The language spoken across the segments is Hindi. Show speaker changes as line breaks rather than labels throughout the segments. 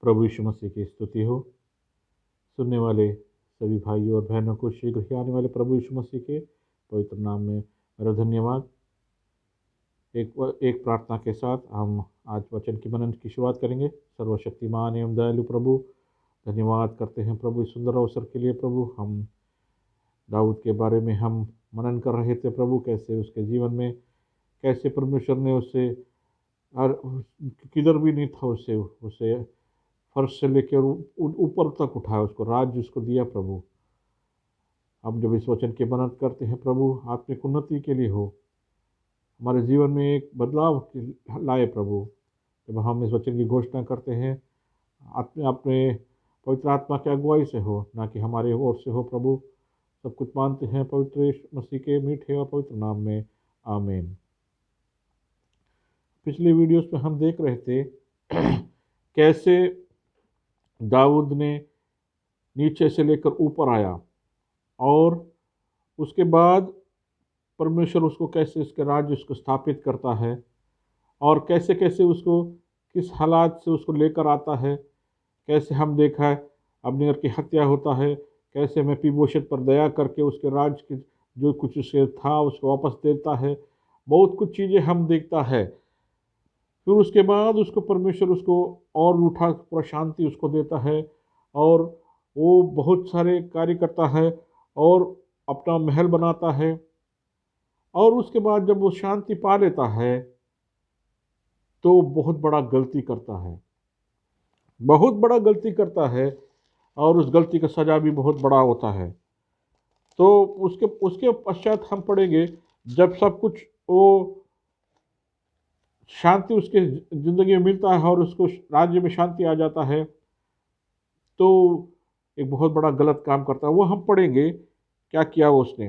प्रभु यीशु मसीह की स्तुति हो। सुनने वाले सभी भाइयों और बहनों को शीघ्र ही आने वाले प्रभु यीशु मसीह के पवित्र नाम में मेरा धन्यवाद। एक प्रार्थना के साथ हम आज वचन की मनन की शुरुआत करेंगे। सर्वशक्तिमान एवं दयालु प्रभु, धन्यवाद करते हैं प्रभु इस सुंदर अवसर के लिए। प्रभु, हम दाऊद के बारे में हम मनन कर रहे थे प्रभु, कैसे उसके जीवन में कैसे परमेश्वर ने उसे किधर भी नहीं था, उसे फर्श से लेकर ऊपर तक उठाया, उसको राज्य उसको दिया प्रभु। हम जब इस वचन की मनन करते हैं प्रभु, आत्मिक उन्नति के लिए हो, हमारे जीवन में एक बदलाव लाए प्रभु। जब हम इस वचन की घोषणा करते हैं, अपने पवित्र आत्मा की अगुवाई से हो, ना कि हमारे ओर से हो प्रभु। सब कुछ मानते हैं पवित्र मसीह के मीठे और पवित्र नाम में, आमीन। पिछले वीडियोस में हम देख रहे थे कैसे दाऊद ने नीचे से लेकर ऊपर आया और उसके बाद परमेश्वर उसको कैसे इसके राज्य उसको स्थापित करता है और कैसे कैसे उसको किस हालात से उसको लेकर आता है। कैसे हम देखा है अब्नेर की हत्या होता है, कैसे मेफीबोशेत पर दया करके उसके राज की जो कुछ उसे था उसको वापस देता है। बहुत कुछ चीज़ें हम देखता है। फिर उसके बाद उसको परमेश्वर उसको और भी उठा पूरा शांति उसको देता है और वो बहुत सारे कार्य करता है और अपना महल बनाता है। और उसके बाद जब वो शांति पा लेता है तो बहुत बड़ा गलती करता है, बहुत बड़ा गलती करता है और उस गलती का सज़ा भी बहुत बड़ा होता है। तो उसके पश्चात हम पढ़ेंगे, जब सब कुछ वो शांति उसके ज़िंदगी में मिलता है और उसको राज्य में शांति आ जाता है, तो एक बहुत बड़ा गलत काम करता है। वो हम पढ़ेंगे क्या किया उसने।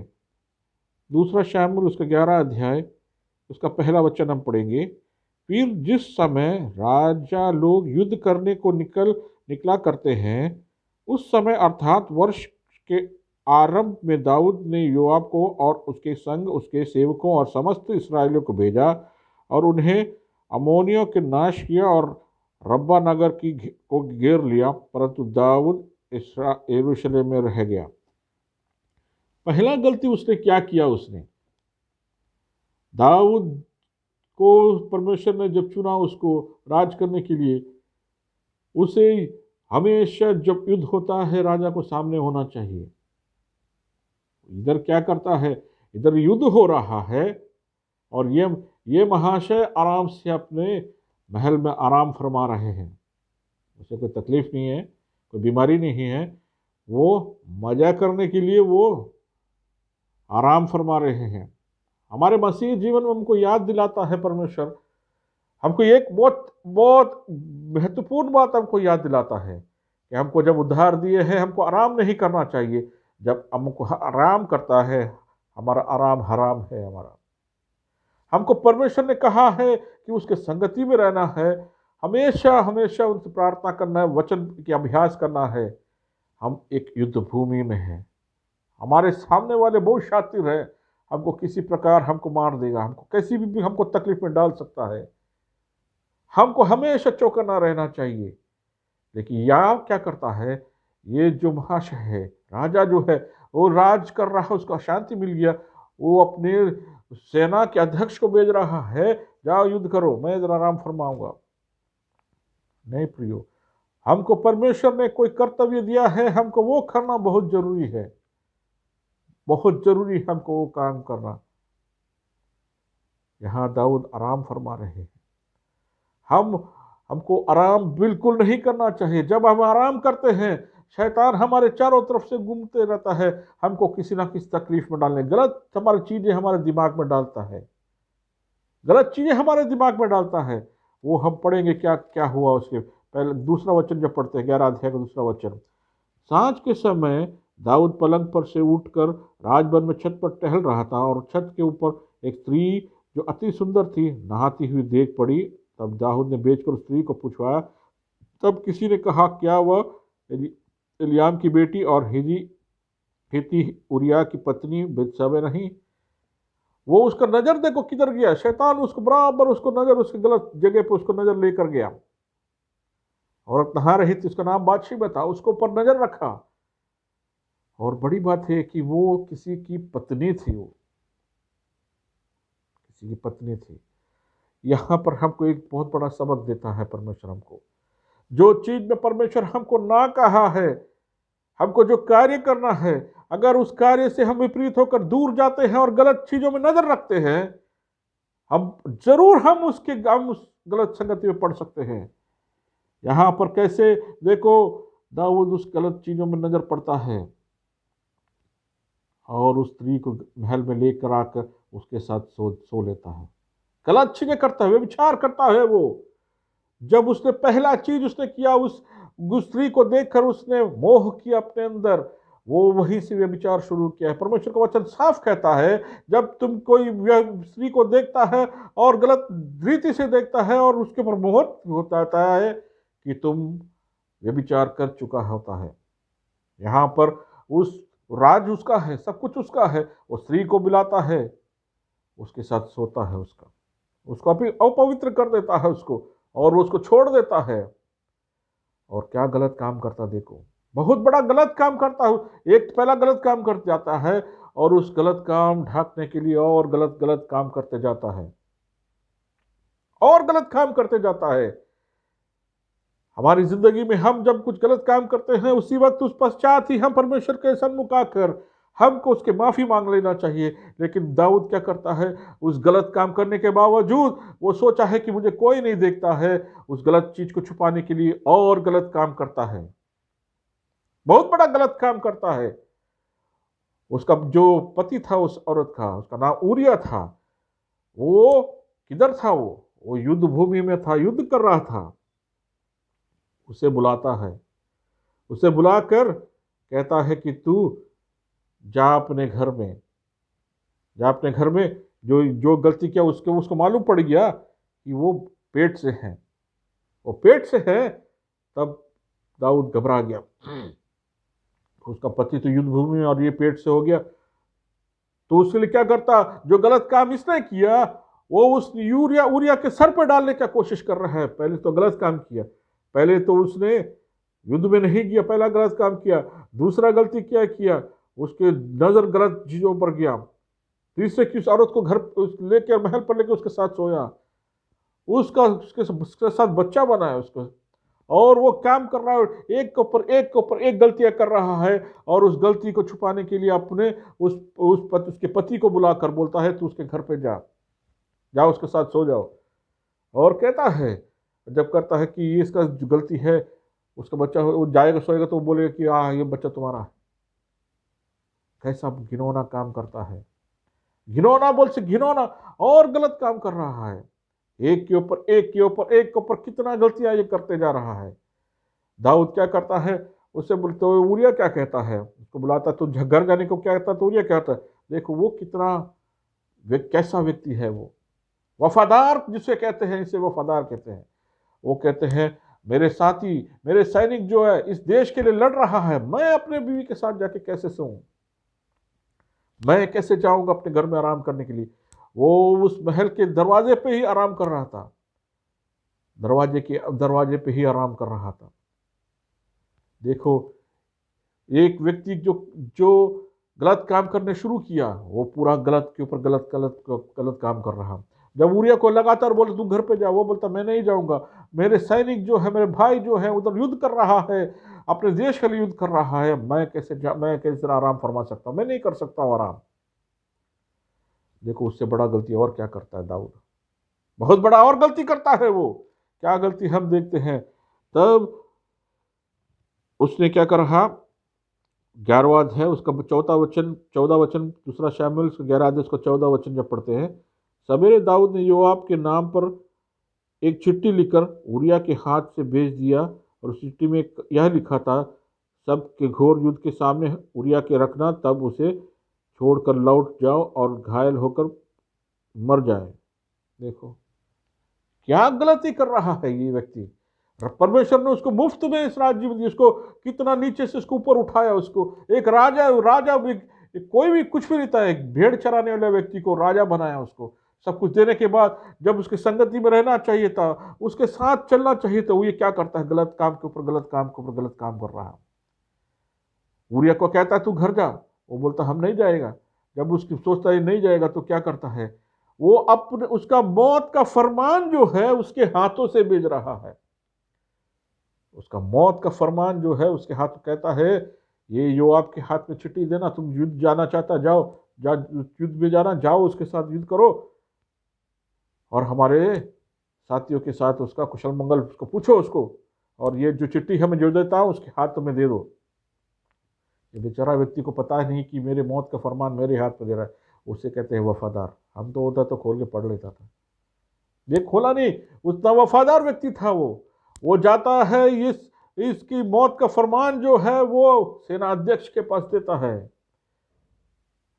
दूसरा शमूएल उसका 11 अध्याय उसका पहला वचन हम पढ़ेंगे। फिर जिस समय राजा लोग युद्ध करने को निकला करते हैं, उस समय अर्थात वर्ष के आरंभ में दाऊद ने योआब को और उसके संग उसके सेवकों और समस्त इस्राएलियों को भेजा और उन्हें अम्मोनियों के नाश किया और रब्बा नगर को घेर लिया, परंतु दाऊद यरूशलेम में रह गया। पहला गलती उसने क्या किया, उसने दाऊद को परमेश्वर ने जब चुना उसको राज करने के लिए, उसे हमेशा जब युद्ध होता है राजा को सामने होना चाहिए। इधर क्या करता है, इधर युद्ध हो रहा है और ये महाशय आराम से अपने महल में आराम फरमा रहे हैं। उसे कोई तकलीफ नहीं है, कोई बीमारी नहीं है, वो मजा करने के लिए वो आराम फरमा रहे हैं। हमारे मसीह जीवन में हमको याद दिलाता है परमेश्वर, हमको एक बहुत बहुत महत्वपूर्ण बात हमको याद दिलाता है कि हमको जब उद्धार दिए हैं हमको आराम नहीं करना चाहिए। जब हमको आराम करता है, हमारा आराम हराम है। हमको परमेश्वर ने कहा है कि उसके संगति में रहना है, हमेशा हमेशा उनसे प्रार्थना करना है, वचन की अभ्यास करना है। हम एक युद्ध भूमि में हैं, हमारे सामने वाले बहुत शातिर है, हमको किसी प्रकार हमको मार देगा, हमको कैसी भी हमको तकलीफ में डाल सकता है। हमको हमेशा चौकन्ना रहना चाहिए। लेकिन यह क्या करता है, ये जो महाशय है, राजा जो है, वो राज कर रहा है, उसको शांति मिल गया, वो अपने सेना के अध्यक्ष को भेज रहा है, जाओ युद्ध करो, मैं जरा आराम फरमाऊंगा। नहीं प्रियो, हमको परमेश्वर ने कोई कर्तव्य दिया है, हमको वो करना बहुत जरूरी है, बहुत जरूरी है हमको वो काम करना। यहाँ दाऊद आराम फरमा रहे हैं। हमको आराम बिल्कुल नहीं करना चाहिए। जब हम आराम करते हैं, शैतान हमारे चारों तरफ से घूमते रहता है, हमको किसी ना किसी तकलीफ में डालने, गलत हमारी चीजें हमारे दिमाग में डालता है, गलत चीजें हमारे दिमाग में डालता है। वो हम पढ़ेंगे क्या क्या हुआ। उसके पहले दूसरा वचन जब पढ़ते हैं, 11 अध्याय का दूसरा वचन। सांझ के समय दाऊद पलंग पर से उठकर राजभवन में छत पर टहल रहा था और छत के ऊपर एक स्त्री जो अति सुंदर थी नहाती हुई देख पड़ी। तब दाऊद ने बेचकर उस स्त्री को पूछवाया। तब किसी ने कहा, क्या वह एलियाम की बेटी और हिती उरिया की पत्नी बेतशेबा नहीं? वो उसका नजर देखो किधर गया, शैतान उसको बराबर उसको नजर उसकी गलत जगह पर उसको नजर लेकर गया। औरत नहा रही थी, उसका नाम बातशीबा था, उसको ऊपर नजर रखा। और बड़ी बात है कि वो किसी की पत्नी थी, वो किसी की पत्नी थी। यहां पर हमको एक बहुत बड़ा सबक देता है परमेश्वर हमको। जो चीज में परमेश्वर हमको ना कहा है, हमको जो कार्य करना है, अगर उस कार्य से हम विपरीत होकर दूर जाते हैं और गलत चीजों में नजर रखते हैं, हम उस गलत संगति में पड़ सकते हैं। यहां पर कैसे देखो, दाऊद उस गलत चीजों में नजर पड़ता है और उस स्त्री को महल में लेकर आकर उसके साथ सो लेता है। गलत चीजें करता है, व्यभिचार करता है वो। जब उसने पहला चीज उसने किया, उस स्त्री को देखकर उसने मोह किया अपने अंदर, वो वहीं से व्यभिचार शुरू किया है। परमेश्वर का वचन साफ कहता है, जब तुम कोई स्त्री को देखता है और गलत रीति से देखता है और उसके ऊपर मोह होता है कि तुम व्यभिचार कर चुका होता है। यहाँ पर उस राज उसका है, सब कुछ उसका है, वो स्त्री को बुलाता है, उसके साथ सोता है, उसको अपवित्र कर देता है उसको, और उसको छोड़ देता है। और क्या गलत काम करता, देखो बहुत बड़ा गलत काम करता है। एक पहला गलत काम कर जाता है और उस गलत काम ढांकने के लिए और गलत गलत काम करते जाता है, और गलत काम करते जाता है। हमारी जिंदगी में हम जब कुछ गलत काम करते हैं, उसी वक्त उस पश्चात ही हम परमेश्वर के सन्मुख आकर हमको उसके माफी मांग लेना चाहिए। लेकिन दाऊद क्या करता है, उस गलत काम करने के बावजूद वो सोचा है कि मुझे कोई नहीं देखता है, उस गलत चीज को छुपाने के लिए और गलत काम करता है, बहुत बड़ा गलत काम करता है। उसका जो पति था उस औरत का, उसका नाम ऊरिया था, वो किधर था, वो युद्ध भूमि में था, युद्ध कर रहा था। उसे बुलाता है, उसे बुलाकर कहता है कि तू जा अपने घर में, जा अपने घर में। जो जो गलती किया उसको मालूम पड़ गया कि वो पेट से है, वो पेट से है। तब दाऊद घबरा गया, उसका पति तो युद्ध भूमि में और ये पेट से हो गया। तो उसके लिए क्या करता, जो गलत काम इसने किया वो उस ऊरिया के सर पर डालने का कोशिश कर रहा है। पहले तो गलत काम किया, पहले तो उसने युद्ध में नहीं किया, पहला गलत काम किया। दूसरा गलती क्या किया, उसके नजर गलत चीजों पर गया। तीसरे की उस औरत को घर लेकर महल पर लेकर उसके साथ सोया, उसके साथ बच्चा बनाया उसको, और वो काम कर रहा है, एक के ऊपर एक गलतियां कर रहा है। और उस गलती को छुपाने के लिए अपने उसके पति को बुलाकर बोलता है तू उसके घर पे जाओ उसके साथ सो जाओ। और कहता है, जब करता है कि ये इसका जो गलती है, उसका बच्चा वो जाएगा सोएगा तो वो बोलेगा कि ये बच्चा तुम्हारा है। कैसा घिनौना काम करता है, घिनौना बोल से घिनौना, और गलत काम कर रहा है। एक के ऊपर एक के ऊपर कितना गलतियां ये करते जा रहा है। दाऊद क्या करता है, उससे बोलते हुए ऊरिया क्या कहता है, उसको बुलाता तो घर जाने को क्या कहता, तो ऊरिया कहता है देखो वो कैसा व्यक्ति है, वो वफादार जिसे कहते हैं, इसे वफादार कहते हैं। वो कहते हैं मेरे साथी, मेरे सैनिक जो है इस देश के लिए लड़ रहा है, मैं अपने बीवी के साथ जाके कैसे सोऊं, मैं कैसे जाऊंगा अपने घर में आराम करने के लिए। वो उस महल के दरवाजे पे ही आराम कर रहा था, दरवाजे पे ही आराम कर रहा था। देखो एक व्यक्ति जो गलत काम करने शुरू किया, वो पूरा गलत के ऊपर गलत काम कर रहा। जब ऊरिया को लगातार बोले तू घर पे जा, वो बोलता मैं नहीं जाऊंगा, मेरे सैनिक जो है, मेरे भाई जो है उधर युद्ध कर रहा है, अपने देश के लिए युद्ध कर रहा है, मैं कैसे आराम फरमा सकता हूं, मैं नहीं कर सकता हूं आराम। देखो उससे बड़ा गलती और क्या करता है दाऊद, बहुत बड़ा और गलती करता है वो। क्या गलती हम देखते हैं, तब उसने क्या कर रहा, 11वां अध्याय उसका 14 वचन, दूसरा शमूएल उसका 11 अध्याय उसका 14 वचन जब पढ़ते हैं। सवेरे दाऊद ने योआब के नाम पर एक चिट्ठी लिखकर ऊरिया के हाथ से भेज दिया, और उस चिट्ठी में यह लिखा था, सबके घोर युद्ध के सामने ऊरिया के रखना, तब उसे छोड़कर लौट जाओ और घायल होकर मर जाए। देखो क्या गलती कर रहा है ये व्यक्ति। परमेश्वर ने उसको मुफ्त में इस राज्य में, उसको कितना नीचे से उसको ऊपर उठाया, उसको एक राजा भी, कोई भी कुछ भी नहीं था, एक भेड़ चराने वाले व्यक्ति को राजा बनाया, उसको सब कुछ देने के बाद जब उसकी संगति में रहना चाहिए था, उसके साथ चलना चाहिए था, वो ये क्या करता है, गलत काम के ऊपर गलत काम के ऊपर गलत काम कर रहा है। ऊरिया को कहता है तू घर जा, वो बोलता हम नहीं जाएगा। जब उसकी सोचता है नहीं जाएगा तो क्या करता है, वो अपने उसका मौत का फरमान जो है उसके हाथों से भेज रहा है। उसका मौत का फरमान जो है उसके हाथ कहता है, ये योआब के हाथ में चिट्ठी देना, तुम युद्ध जाना चाहता जाओ, युद्ध में जाना, जाओ उसके साथ युद्ध करो और हमारे साथियों के साथ उसका कुशल मंगल उसको पूछो उसको, और ये जो चिट्ठी हमें जो देता है उसके हाथ में दे दो। ये बेचारा व्यक्ति को पता नहीं कि मेरे मौत का फरमान मेरे हाथ में दे रहा है। उसे कहते हैं वफादार। हम तो होता तो खोल के पढ़ लेता था, ये खोला नहीं। उतना वफादार व्यक्ति था वो जाता है, इसकी मौत का फरमान जो है वो सेना अध्यक्ष के पास देता है।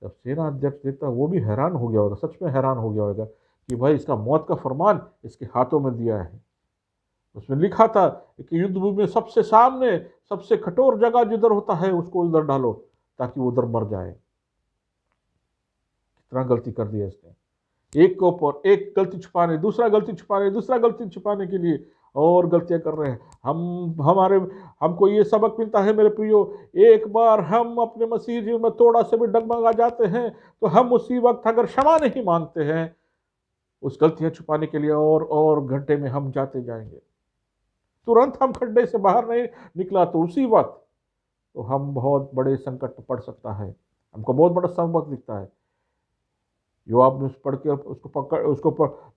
जब सेना अध्यक्ष देखता है वो भी हैरान हो गया होगा, सच में हैरान हो गया होगा कि भाई इसका मौत का फरमान इसके हाथों में दिया है। उसमें लिखा था कि युद्ध भूमि में सबसे सामने सबसे कठोर जगह जिधर होता है उसको उधर डालो ताकि वो उधर मर जाए। कितना गलती कर दिया इसने, एक के ऊपर एक गलती छुपाने, दूसरा गलती छुपाने, दूसरा गलती छुपाने के लिए और गलतियां कर रहे हैं। हमको ये सबक मिलता है मेरे प्रियो, एक बार हम अपने मसीह जीवन में थोड़ा से भी डगमगा जाते हैं तो हम उसी वक्त अगर क्षमा नहीं मांगते हैं उस गलतियां छुपाने के लिए और घंटे में हम जाते जाएंगे। तुरंत हम खड्डे से बाहर नहीं निकला तो उसी वक्त तो हम बहुत बड़े संकट में पड़ सकता है, हमको बहुत बड़ा सबक दिखता है। योआब ने पढ़ के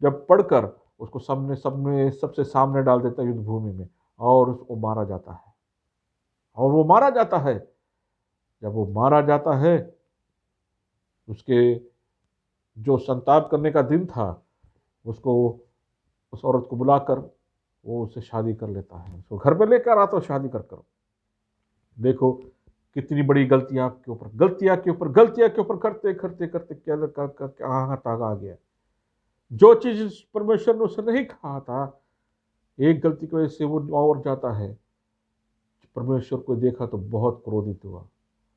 जब पढ़कर उसको सबसे सामने डाल देता है युद्ध भूमि में, और उसको मारा जाता है। और वो मारा जाता है, जब वो मारा जाता है उसके जो संताप करने का दिन था उसको उस औरत को बुलाकर वो उससे शादी कर लेता है, उसको घर पे लेकर आता है शादी कर कर। देखो कितनी बड़ी गलतियां के ऊपर गलतियां के ऊपर करते करते करते कहाँ तक आ गया। जो चीज परमेश्वर ने उसे नहीं कहा था, एक गलती की वजह से वो और जाता है। परमेश्वर को देखा तो बहुत क्रोधित हुआ,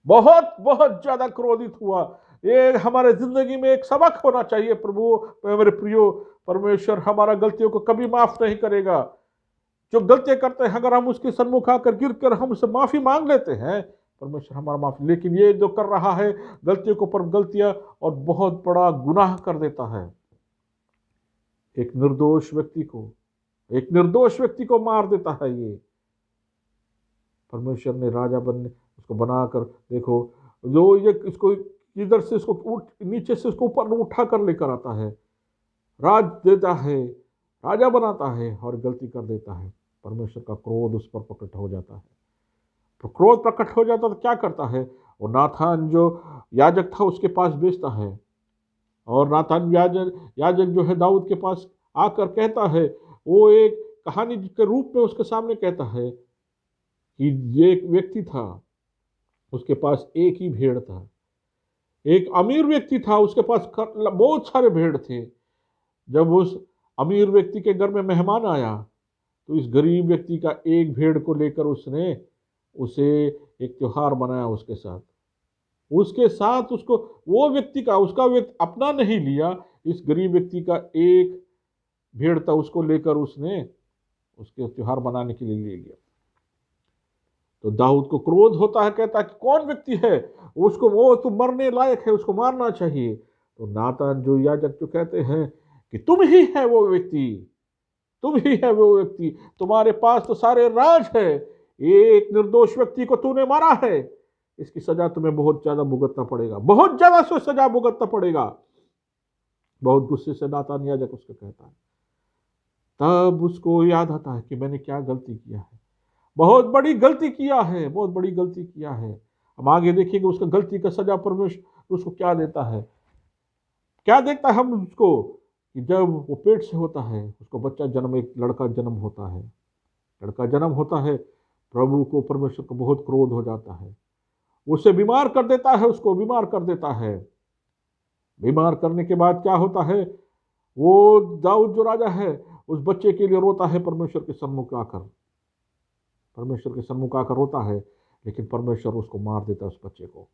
बहुत बहुत ज्यादा क्रोधित हुआ। ये हमारे जिंदगी में एक सबक होना चाहिए प्रभु, मेरे प्रियो। परमेश्वर हमारा गलतियों को कभी माफ नहीं करेगा। जो गलतियां करते हैं अगर हम उसके सन्मुख आकर गिर कर हम उससे माफी मांग लेते हैं, परमेश्वर हमारा माफी, लेकिन ये जो कर रहा है गलतियों के ऊपर गलतियां और बहुत बड़ा गुनाह कर देता है। एक निर्दोष व्यक्ति को मार देता है। ये परमेश्वर ने राजा उसको बनाकर, देखो जो ये इसको इधर से इसको नीचे से इसको ऊपर उठा कर लेकर आता है, राज देता है, राजा बनाता है और गलती कर देता है। परमेश्वर का क्रोध उस पर प्रकट हो जाता है। तो क्रोध प्रकट हो जाता तो क्या करता है, वो नाथान जो याजक था उसके पास भेजता है, और नाथान याजक जो है दाऊद के पास आकर कहता है, वो एक कहानी के रूप में उसके सामने कहता है कि ये एक व्यक्ति था, उसके पास एक ही भेड़ था। एक अमीर व्यक्ति था, उसके पास बहुत सारे भेड़ थे। जब उस अमीर व्यक्ति के घर में मेहमान आया तो इस गरीब व्यक्ति का एक भेड़ को लेकर उसने उसे एक त्योहार बनाया उसके साथ उसको वो व्यक्ति का अपना नहीं लिया, इस गरीब व्यक्ति का एक भेड़ था उसको लेकर उसने उसके त्योहार बनाने के लिए ले लिया। तो दाऊद को क्रोध होता है, कहता है कि कौन व्यक्ति है उसको, वो तो मरने लायक है, उसको मारना चाहिए। तो नातान जो याजक जो कहते हैं कि तुम ही है वो व्यक्ति, तुम्हारे पास तो सारे राज है, एक निर्दोष व्यक्ति को तूने मारा है, इसकी सजा तुम्हें बहुत ज्यादा भुगतना पड़ेगा, बहुत ज्यादा सजा भुगतना पड़ेगा। बहुत गुस्से से नातान याजक उसको कहता है। तब उसको याद आता है कि मैंने क्या गलती किया है, बहुत बड़ी गलती किया है। हम आगे देखेंगे उसका गलती का सजा परमेश्वर उसको क्या देता है, क्या देखता है हम उसको, कि जब वो पेट से होता है उसको बच्चा जन्म, एक लड़का जन्म होता है, प्रभु को परमेश्वर को बहुत क्रोध हो जाता है, उसे बीमार कर देता है। बीमार करने के बाद क्या होता है, वो दाऊद जो राजा है उस बच्चे के लिए रोता है, परमेश्वर के सन्मुख आकर रोता है, लेकिन परमेश्वर उसको मार देता है, उस बच्चे को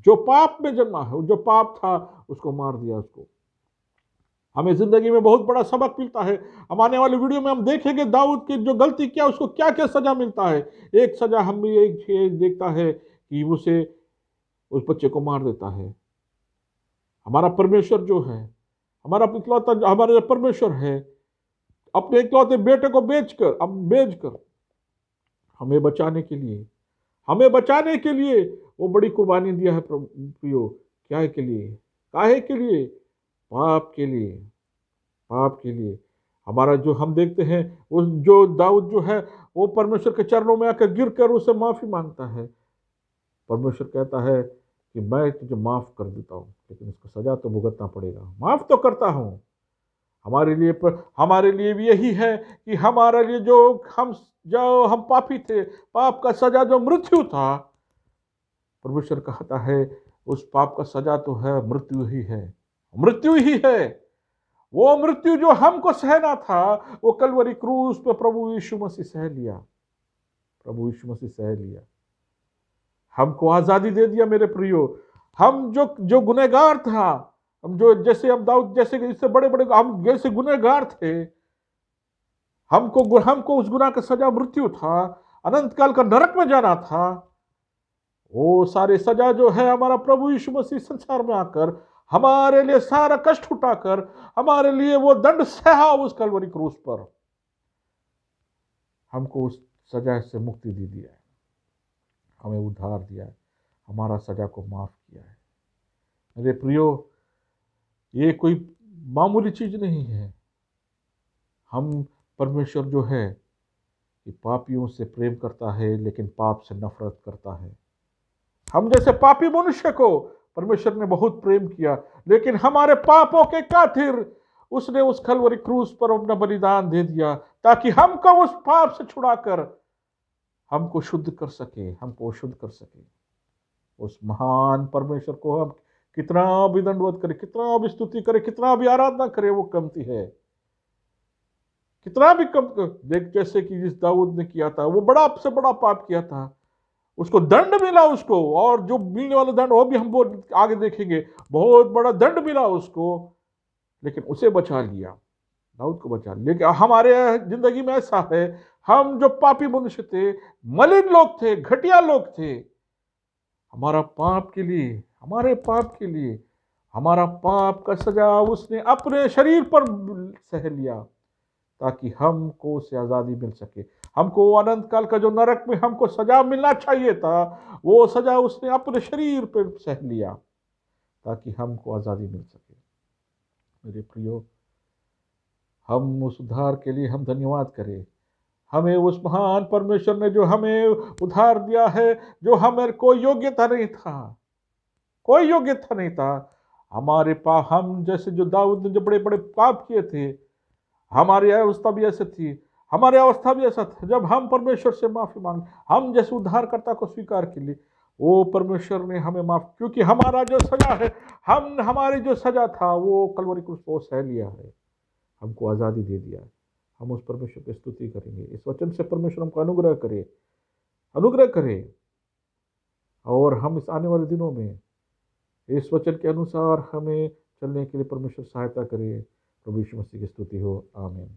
जो पाप में जन्मा है, जो पाप था उसको मार दिया उसको। हमें जिंदगी में बहुत बड़ा सबक मिलता है। हम आने वाले वीडियो में हम देखेंगे दाऊद की जो गलती किया उसको क्या क्या सजा मिलता है। एक सजा हम भी एक देखता है कि उसे उस बच्चे को मार देता है। हमारा परमेश्वर जो है, हमारा इकलौता हमारा जो परमेश्वर है, अपने इकलौते बेटे को बेचकर हमें बचाने के लिए वो बड़ी कुर्बानी दिया है प्रियो। क्या के लिए? काहे के लिए? पाप के लिए। पाप के लिए। हमारा जो हम देखते हैं, उस जो दाऊद जो है वो परमेश्वर के चरणों में आकर गिर कर उसे माफी मांगता है। परमेश्वर कहता है कि मैं तुझे माफ कर देता हूं, लेकिन उसको सजा तो भुगतना पड़ेगा। माफ तो करता हूं। हमारे लिए भी यही है कि हमारे लिए जो हम पापी थे, पाप का सजा जो मृत्यु था, परमेश्वर कहता है उस पाप का सजा तो है मृत्यु ही है। मृत्यु ही है। वो मृत्यु जो हमको सहना था, वो कलवरी क्रूस पे प्रभु यीशु मसीह सह लिया। प्रभु यीशु मसीह सह लिया। हमको आजादी दे दिया मेरे प्रियो। हम जो गुनहगार था, हम दाऊद जैसे इससे बड़े बड़े हम जैसे गुनहगार थे, हमको उस गुनाह का सजा मृत्यु था, अनंत काल का नरक में जाना था। वो सारे सजा जो है हमारा प्रभु यीशु मसीह संसार में आकर हमारे लिए सारा कष्ट उठाकर हमारे लिए वो दंड सहा उस कलवरी क्रूस पर, हमको उस सजा से मुक्ति दे दिया है, हमें उद्धार दिया है, हमारा सजा को माफ किया है। मेरे प्रियो, ये कोई मामूली चीज नहीं है। हम परमेश्वर जो है कि पापियों से प्रेम करता है, लेकिन पाप से नफरत करता है। हम जैसे पापी मनुष्य को परमेश्वर ने बहुत प्रेम किया, लेकिन हमारे पापों के खातिर उसने उस कलवरी क्रूस पर अपना बलिदान दे दिया, ताकि हमको उस पाप से छुड़ाकर हमको शुद्ध कर सके। उस महान परमेश्वर को हम कितना भी दंडवत करें, कितना भी स्तुति करें, कितना भी आराधना करें, वो कमती है। कितना भी कम देख, जैसे कि जिस दाऊद ने किया था, वो बड़ा से बड़ा पाप किया था, उसको दंड मिला उसको, और जो मिलने वाला दंड वो भी हम आगे देखेंगे, बहुत बड़ा दंड मिला उसको, लेकिन उसे बचा लिया, दाऊद को बचा लिया। लेकिन हमारे जिंदगी में ऐसा है, हम जो पापी मनुष्य थे, मलिन लोग थे, घटिया लोग थे, हमारे पाप के लिए हमारा पाप का सजा उसने अपने शरीर पर सह लिया, ताकि हमको उससे आजादी मिल सके। हमको अनंत काल का जो नरक में हमको सजा मिलना चाहिए था, वो सजा उसने अपने शरीर पर सह लिया, ताकि हमको आजादी मिल सके। मेरे प्रियो, हम उस उद्धार के लिए हम धन्यवाद करें। हमें उस महान परमेश्वर ने जो हमें उद्धार दिया है, जो हमें कोई योग्यता नहीं था। हमारे पाप, हम जैसे जो दाऊद ने जो बड़े बड़े पाप किए थे, हमारी अवस्था भी ऐसी थी, हमारी अवस्था भी ऐसा था। जब हम परमेश्वर से माफी मांगे, हम जैसे उद्धारकर्ता को स्वीकार के लिए, वो परमेश्वर ने हमें माफ, क्योंकि हमारा जो सजा है, हमारी जो सजा था वो कलवरी क्रूस को सह लिया है, हमको आज़ादी दे दिया है। हम उस परमेश्वर की स्तुति करेंगे। इस वचन से परमेश्वर हमको अनुग्रह करे, और हम इस आने वाले दिनों में इस वचन के अनुसार हमें चलने के लिए परमेश्वर सहायता करे। प्रभु यीशु मसीह की स्तुति हो। आमीन।